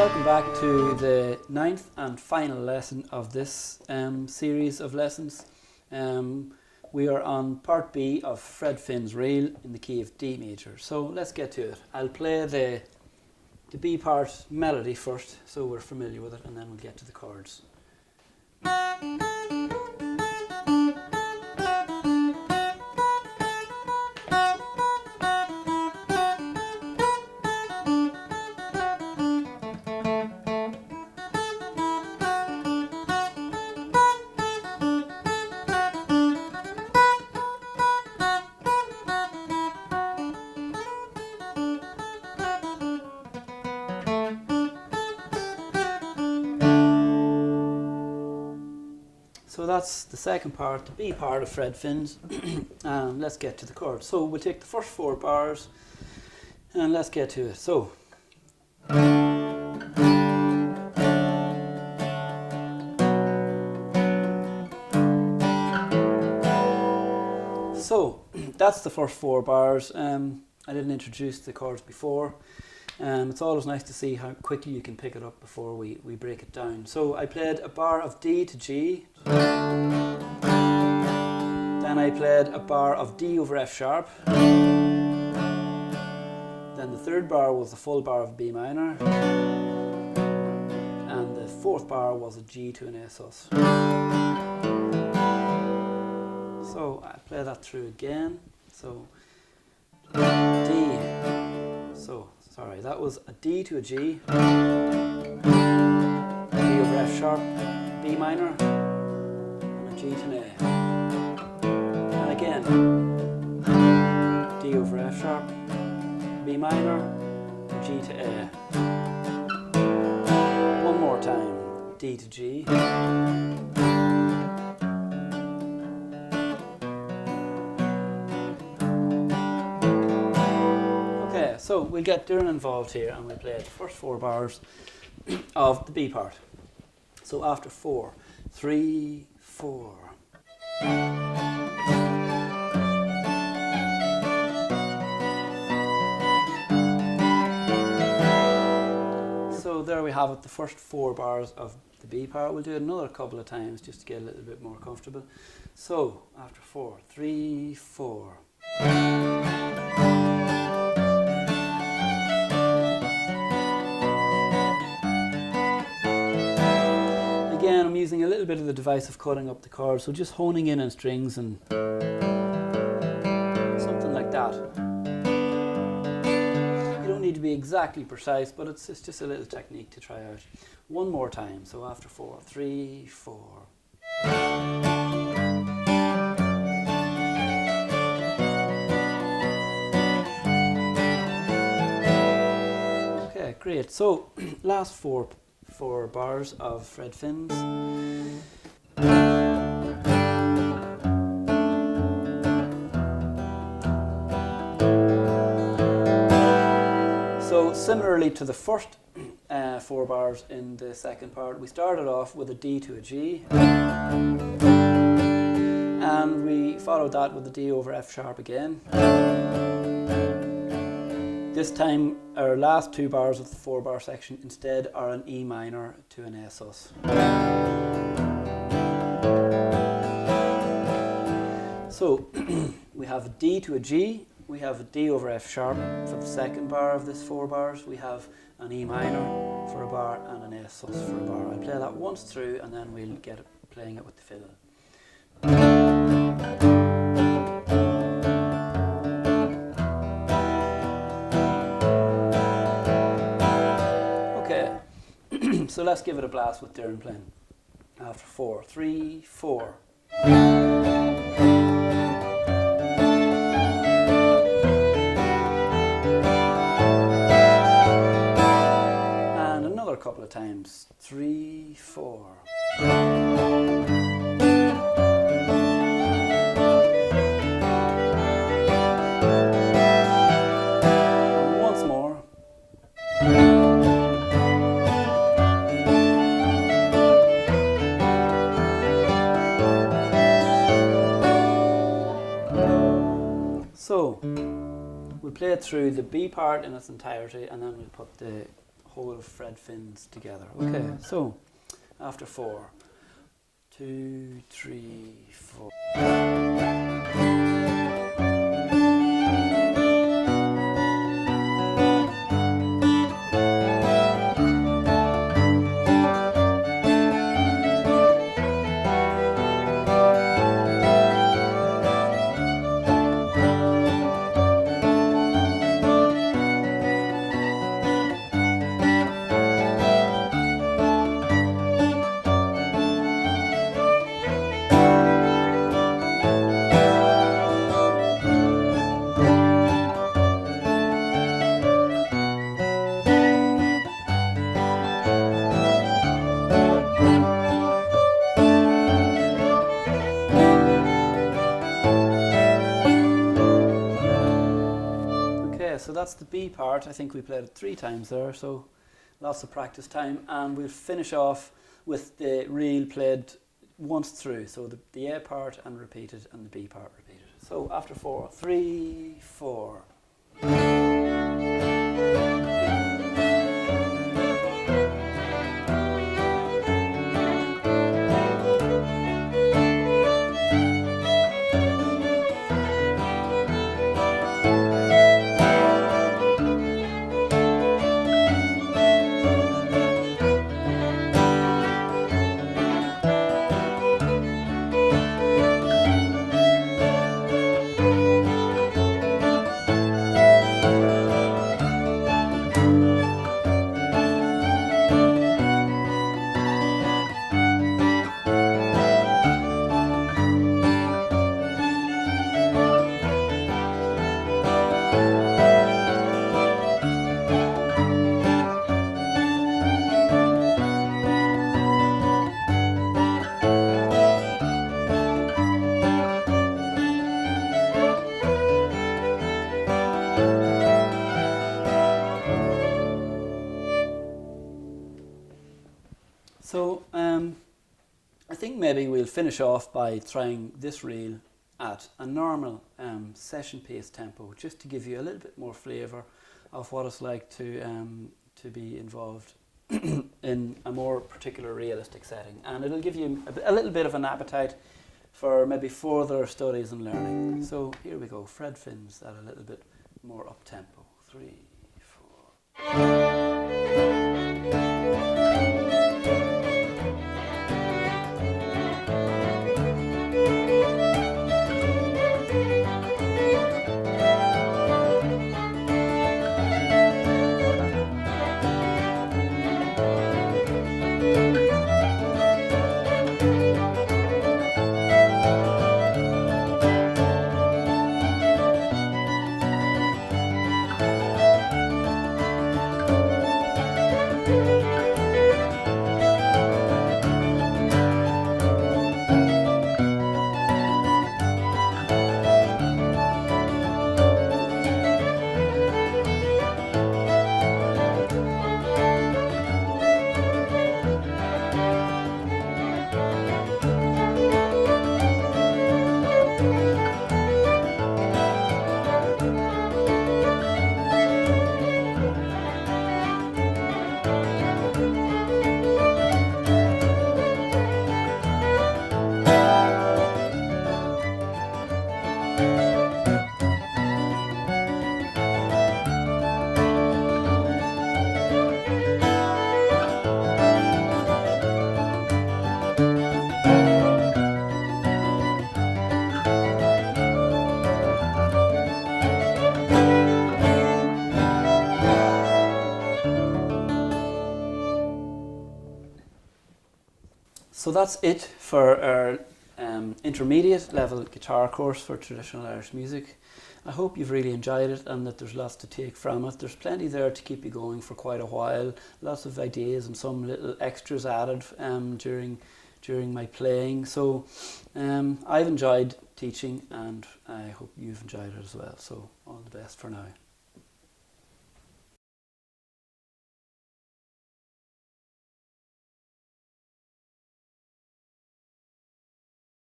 welcome back to the 9th and final lesson of this series of lessons. We are on part B of Fred Finn's Reel in the key of D major. So let's get to it. I'll play the B part melody first so we're familiar with it, and then we'll get to the chords. So that's the second part, the B part of Fred Finn's, and let's get to the chords. So we'll take the first 4 bars and let's get to it. So that's the first 4 bars. I didn't introduce the chords before. It's always nice to see how quickly you can pick it up before we break it down. So I played a bar of D to G, then I played a bar of D over F sharp, then the third bar was a full bar of B minor, and the fourth bar was a G to an A sus. So I play that through again. So D, sorry, that was a D to a G, D over F sharp, B minor, and a G to an A. And again, D over F sharp, B minor, and G to A. One more time, D to G. So we'll get Doireann involved here and we'll play the first 4 bars of the B part. So after 4, 3, 4. So there we have it, the first 4 bars of the B part. We'll do it another couple of times just to get a little bit more comfortable. So after 4, 3, 4. Again, I'm using a little bit of the device of cutting up the chords, so just honing in on strings and something like that. You don't need to be exactly precise, but it's just a little technique to try out. One more time, so after 4, 3, 4. Okay, great. So last 4 bars of Fred Finn's. So similarly to the first 4 bars in the second part, we started off with a D to a G, and we followed that with a D over F sharp again. This time, our last 2 bars of the 4 bar section instead are an E minor to an A sus. So we have a D to a G, we have a D over F sharp for the second bar of this 4 bars, we have an E minor for a bar and an A sus for a bar. I'll play that once through and then we'll get it playing it with the fiddle. So let's give it a blast with Doireann playing. After 4, 3, 4. And another couple of times. 3, 4. And once more. So we'll play it through the B part in its entirety, and then we'll put the whole of Fred Finn's together. Okay, so after 4, 2, 3, 4. So that's the B part. I think we played it 3 times there, so lots of practice time, and we'll finish off with the reel played once through, so the A part and repeated and the B part repeated. So after 4, 3, 4. So I think maybe we'll finish off by trying this reel at a normal session pace tempo, just to give you a little bit more flavour of what it's like to be involved in a more particular realistic setting, and it'll give you a little bit of an appetite for maybe further studies and learning. So here we go, Fred Finn's at a little bit more up tempo. 3, 4. So that's it for our intermediate level guitar course for traditional Irish music. I hope you've really enjoyed it and that there's lots to take from it. There's plenty there to keep you going for quite a while. Lots of ideas and some little extras added during my playing. So I've enjoyed teaching and I hope you've enjoyed it as well. So all the best for now.